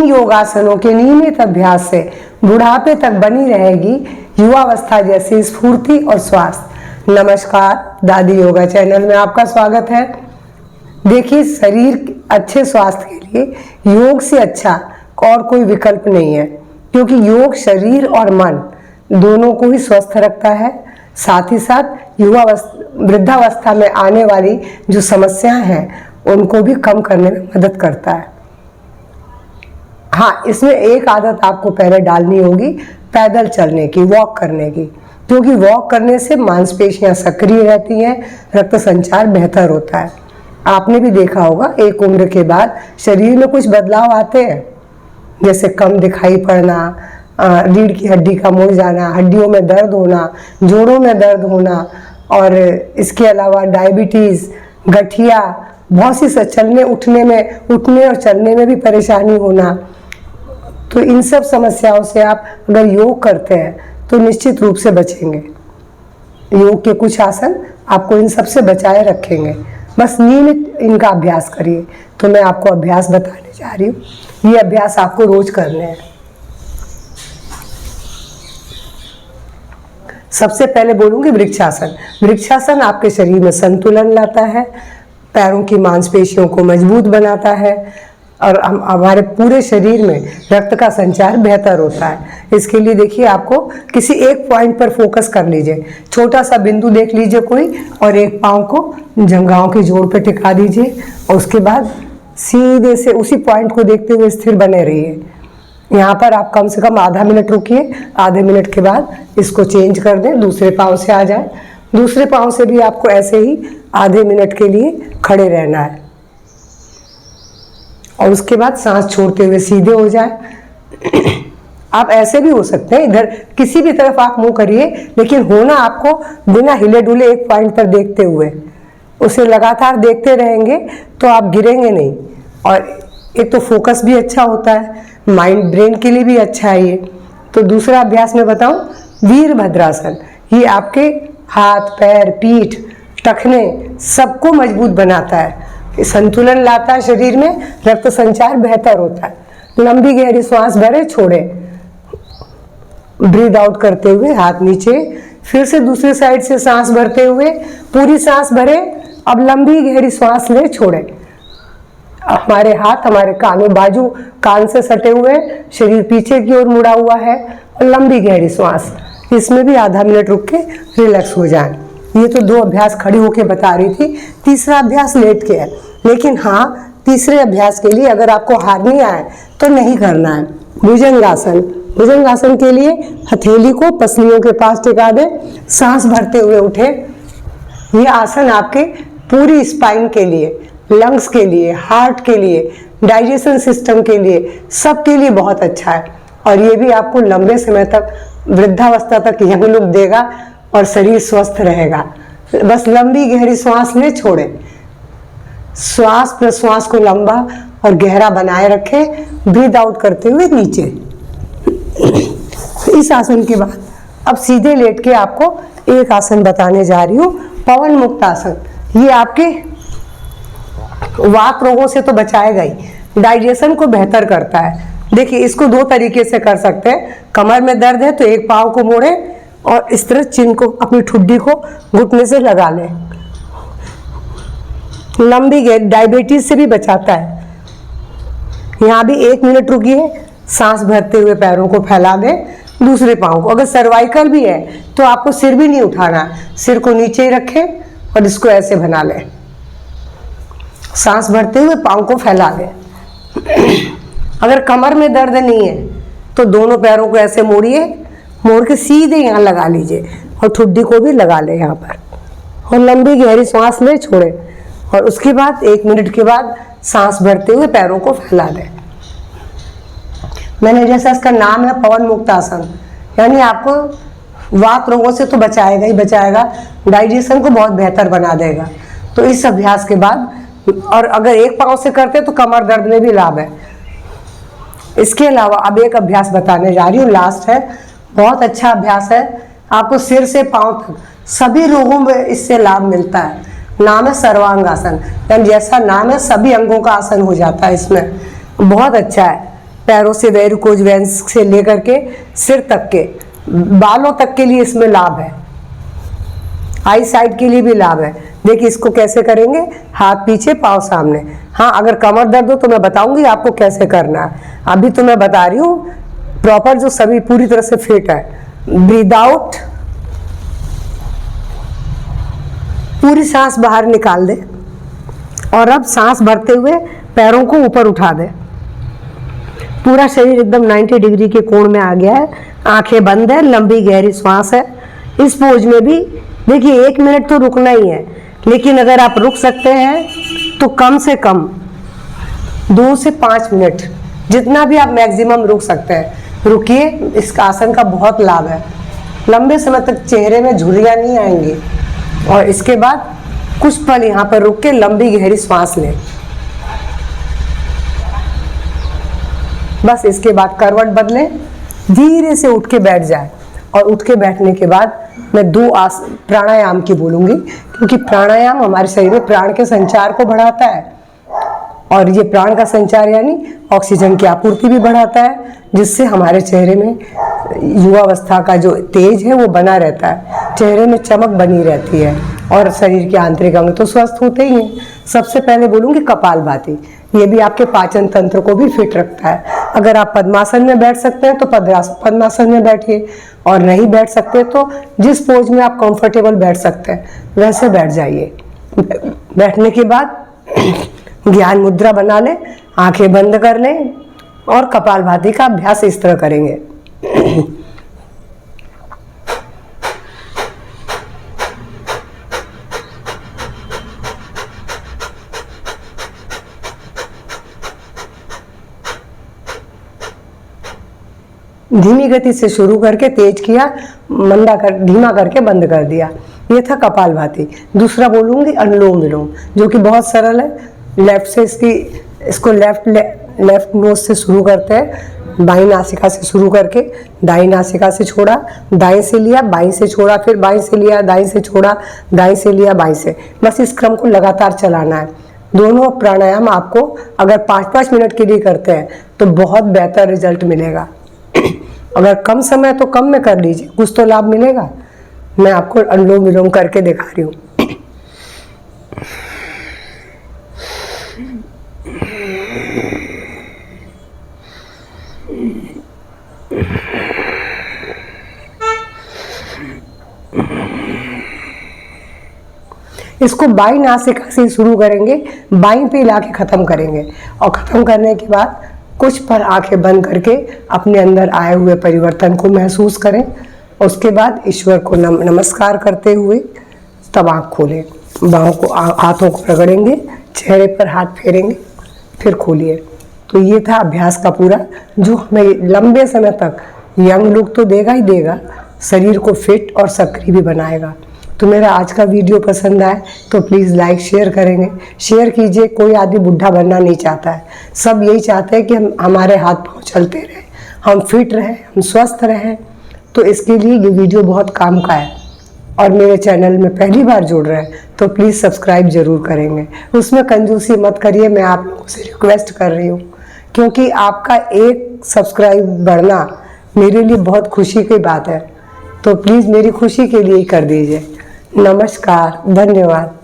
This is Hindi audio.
योगासनों के नियमित अभ्यास से बुढ़ापे तक बनी रहेगी युवावस्था जैसी स्फूर्ति और स्वास्थ्य। नमस्कार, दादी योगा चैनल में आपका स्वागत है। देखिए, शरीर अच्छे स्वास्थ्य के लिए योग से अच्छा और कोई विकल्प नहीं है, क्योंकि योग शरीर और मन दोनों को ही स्वस्थ रखता है। साथ ही साथ वृद्धावस्था में आने वाली जो समस्याएं हैं उनको भी कम करने में मदद करता है। हाँ, इसमें एक आदत आपको पहले डालनी होगी, पैदल चलने की, वॉक करने की, क्योंकि वॉक करने से मांसपेशियां सक्रिय रहती हैं, रक्त संचार बेहतर होता है। आपने भी देखा होगा, एक उम्र के बाद शरीर में कुछ बदलाव आते हैं, जैसे कम दिखाई पड़ना, रीढ़ की हड्डी का मुड़ जाना, हड्डियों में दर्द होना, जोड़ों में दर्द होना, और इसके अलावा डायबिटीज़, गठिया, बहुत सी उठने और चलने में भी परेशानी होना। तो इन सब समस्याओं से आप अगर योग करते हैं तो निश्चित रूप से बचेंगे। योग के कुछ आसन आपको इन सब से बचाए रखेंगे, बस नियमित इनका अभ्यास करिए। तो मैं आपको अभ्यास बताने जा रही हूँ, ये अभ्यास आपको रोज करने हैं। सबसे पहले बोलूँगी वृक्षासन। वृक्षासन आपके शरीर में संतुलन लाता है, पैरों की मांसपेशियों को मजबूत बनाता है और हमारे पूरे शरीर में रक्त का संचार बेहतर होता है। इसके लिए देखिए, आपको किसी एक पॉइंट पर फोकस कर लीजिए, छोटा सा बिंदु देख लीजिए कोई, और एक पाँव को जंघाओं की जोड़ पर टिका दीजिए और उसके बाद सीधे से उसी पॉइंट को देखते हुए स्थिर बने रहिए। यहाँ पर आप कम से कम आधा मिनट रुकिए। आधे मिनट के बाद इसको चेंज कर दें, दूसरे पाँव से आ जाए। दूसरे पाँव से भी आपको ऐसे ही आधे मिनट के लिए खड़े रहना है और उसके बाद सांस छोड़ते हुए सीधे हो जाए। आप ऐसे भी हो सकते हैं, इधर किसी भी तरफ आप मुंह करिए, लेकिन होना आपको बिना हिले डुले एक पॉइंट पर देखते हुए। उसे लगातार देखते रहेंगे तो आप गिरेंगे नहीं, और एक तो फोकस भी अच्छा होता है, माइंड ब्रेन के लिए भी अच्छा है ये। तो दूसरा अभ्यास मैं बताऊं, वीरभद्रासन। ये आपके हाथ, पैर, पीठ, टखने सबको मजबूत बनाता है, संतुलन लाता है शरीर में, रक्त संचार बेहतर होता है। लंबी गहरी सांस भरे, छोड़े, ब्रीद आउट करते हुए हाथ नीचे, फिर से दूसरी साइड से सांस भरते हुए पूरी सांस भरे। अब लंबी गहरी सांस ले, छोड़े। हमारे हाथ हमारे कानों, बाजू कान से सटे हुए, शरीर पीछे की ओर मुड़ा हुआ है, और लंबी गहरी सांस। इसमें भी आधा मिनट रुक के रिलैक्स हो जाए। ये तो दो अभ्यास खड़ी होके बता रही थी, तीसरा अभ्यास लेट के है। लेकिन हाँ, तीसरे अभ्यास के लिए अगर आपको हारनिया है तो नहीं करना है। भुजंगासन। भुजंगासन के लिए हथेली को पसलियों के पास टिका दें, सांस भरते हुए उठे। ये आसन आपके पूरी स्पाइन के लिए, लंग्स के लिए, हार्ट के लिए, डाइजेशन सिस्टम के लिए, सब के लिए बहुत अच्छा है। और ये भी आपको लंबे समय तक, वृद्धावस्था तक यंग लुक देगा और शरीर स्वस्थ रहेगा। बस लंबी गहरी सांस ले, छोड़े। श्वास प्रश्वास को लंबा और गहरा बनाए रखें, ब्रीद आउट करते हुए नीचे। इस आसन के बाद अब सीधे लेट के आपको एक आसन बताने जा रही हूँ, पवन मुक्त आसन। ये आपके वात रोगों से तो बचाएगा ही, डाइजेशन को बेहतर करता है। देखिए, इसको दो तरीके से कर सकते हैं। कमर में दर्द है तो एक पाँव को मोड़े और इस तरह चिन को, अपनी ठुड्डी को घुटने से लगा लें। लंबी डायबिटीज से भी बचाता है। यहाँ भी 1 मिनट रुकिए, सांस भरते हुए पैरों को फैला दें, दूसरे पाँव को। अगर सर्वाइकल भी है तो आपको सिर भी नहीं उठाना, सिर को नीचे ही रखें और इसको ऐसे बना लें। सांस भरते हुए पाँव को फैला लें। अगर कमर में दर्द नहीं है तो दोनों पैरों को ऐसे मोड़िए, मोड़ के सीधे यहाँ लगा लीजिए और ठुड्डी को भी लगा लें यहाँ पर, और लंबी गहरी सांस ले, छोड़े। और उसके बाद 1 मिनट के बाद सांस भरते हुए पैरों को फैला दें। मैंने जैसा, इसका नाम है पवन मुक्त आसन, यानी आपको वात रोगों से तो बचाएगा ही बचाएगा, डाइजेशन को बहुत बेहतर बना देगा। तो इस अभ्यास के बाद, और अगर एक पाँव से करते तो कमर दर्द में भी लाभ है। इसके अलावा अब एक अभ्यास बताने जा रही हूँ, लास्ट है, बहुत अच्छा अभ्यास है। आपको सिर से पाँव तक सभी रोगों में इससे लाभ मिलता है। नाम है सर्वांगासन, यानी जैसा नाम है सभी अंगों का आसन हो जाता है इसमें, बहुत अच्छा है। पैरों से वेरिकोज वेन्स से लेकर के सिर तक के बालों तक के लिए इसमें लाभ है, आई साइड के लिए भी लाभ है। देखिए इसको कैसे करेंगे, हाथ पीछे पाँव सामने। हाँ, अगर कमर दर्द हो तो मैं बताऊंगी आपको कैसे करना है, अभी तो मैं बता रही हूँ प्रॉपर जो सभी पूरी तरह से फिट है। ब्रीद आउट, पूरी सांस बाहर निकाल दे और अब सांस भरते हुए पैरों को ऊपर उठा दे। पूरा शरीर एकदम 90 डिग्री के कोण में आ गया है, आंखें बंद है, लंबी गहरी श्वास है। इस पोज में भी देखिए 1 मिनट तो रुकना ही है, लेकिन अगर आप रुक सकते हैं तो कम से कम 2 से 5 मिनट, जितना भी आप मैक्सिमम रुक सकते हैं रुकिए। इस आसन का बहुत लाभ है, लंबे समय तक चेहरे में झुर्रियाँ नहीं आएंगी। और इसके बाद कुछ पल यहाँ पर रुक के लंबी गहरी श्वास लें। बस इसके बाद करवट बदलें, धीरे से उठ के बैठ जाए और उठ के बैठने के बाद मैं 2 प्राणायाम की बोलूँगी, क्योंकि प्राणायाम हमारे शरीर में प्राण के संचार को बढ़ाता है और ये प्राण का संचार यानी ऑक्सीजन की आपूर्ति भी बढ़ाता है, जिससे हमारे चेहरे में युवावस्था का जो तेज है वो बना रहता है, चेहरे में चमक बनी रहती है और शरीर के आंतरिक अंग तो स्वस्थ होते ही हैं। सबसे पहले बोलूँगी कपालभाति, ये भी आपके पाचन तंत्र को भी फिट रखता है। अगर आप पद्मासन में बैठ सकते हैं तो पद्मासन में बैठिए, और नहीं बैठ सकते तो जिस पोज में आप कंफर्टेबल बैठ सकते हैं वैसे बैठ जाइए। बैठने के बाद ज्ञान मुद्रा बना लें, आंखें बंद कर लें और कपालभाति का अभ्यास इस तरह करेंगे। धीमी गति से शुरू करके तेज किया, धीमा करके बंद कर दिया। ये था कपालभाति। दूसरा बोलूँगी अनुलोम विलोम, जो कि बहुत सरल है। लेफ्ट से इसको लेफ्ट नोज से शुरू करते हैं, बाईं नासिका से शुरू करके दाईं नासिका से छोड़ा, दाएं से लिया, बाईं से छोड़ा, फिर बाईं से लिया, दाईं से छोड़ा, दाईं से लिया, बाईं से। बस इस क्रम को लगातार चलाना है। दोनों प्राणायाम आपको अगर 5-5 मिनट के लिए करते हैं तो बहुत बेहतर रिजल्ट मिलेगा। अगर कम समय तो कम में कर लीजिए, कुछ तो लाभ मिलेगा। मैं आपको अनुलोम विलोम करके दिखा रही हूँ। इसको बाईं नासिका से शुरू करेंगे, बाईं पे लाके खत्म करेंगे और खत्म करने के बाद कुछ पल आंखें बंद करके अपने अंदर आए हुए परिवर्तन को महसूस करें। उसके बाद ईश्वर को नमस्कार करते हुए तब आँख खोलें, बाहों को हाथों को रगड़ेंगे, चेहरे पर हाथ फेरेंगे, फिर खोलिए। तो ये था अभ्यास का पूरा, जो हमें लंबे समय तक यंग लुक तो देगा ही देगा, शरीर को फिट और सक्रिय भी बनाएगा। तो मेरा आज का वीडियो पसंद आए तो प्लीज़ लाइक शेयर करेंगे, शेयर कीजिए। कोई आदमी बुढ़ा बनना नहीं चाहता है, सब यही चाहते हैं कि हमारे हाथ पाँव चलते रहें, हम फिट रहें, हम स्वस्थ रहें। तो इसके लिए ये वीडियो बहुत काम का है। और मेरे चैनल में पहली बार जुड़ रहे हैं तो प्लीज़ सब्सक्राइब जरूर करेंगे, उसमें कंजूसी मत करिए, मैं आप लोगों से रिक्वेस्ट कर रही हूँ, क्योंकि आपका एक सब्सक्राइब बढ़ना मेरे लिए बहुत खुशी की बात है। तो प्लीज़ मेरी खुशी के लिए ही कर दीजिए। नमस्कार, धन्यवाद।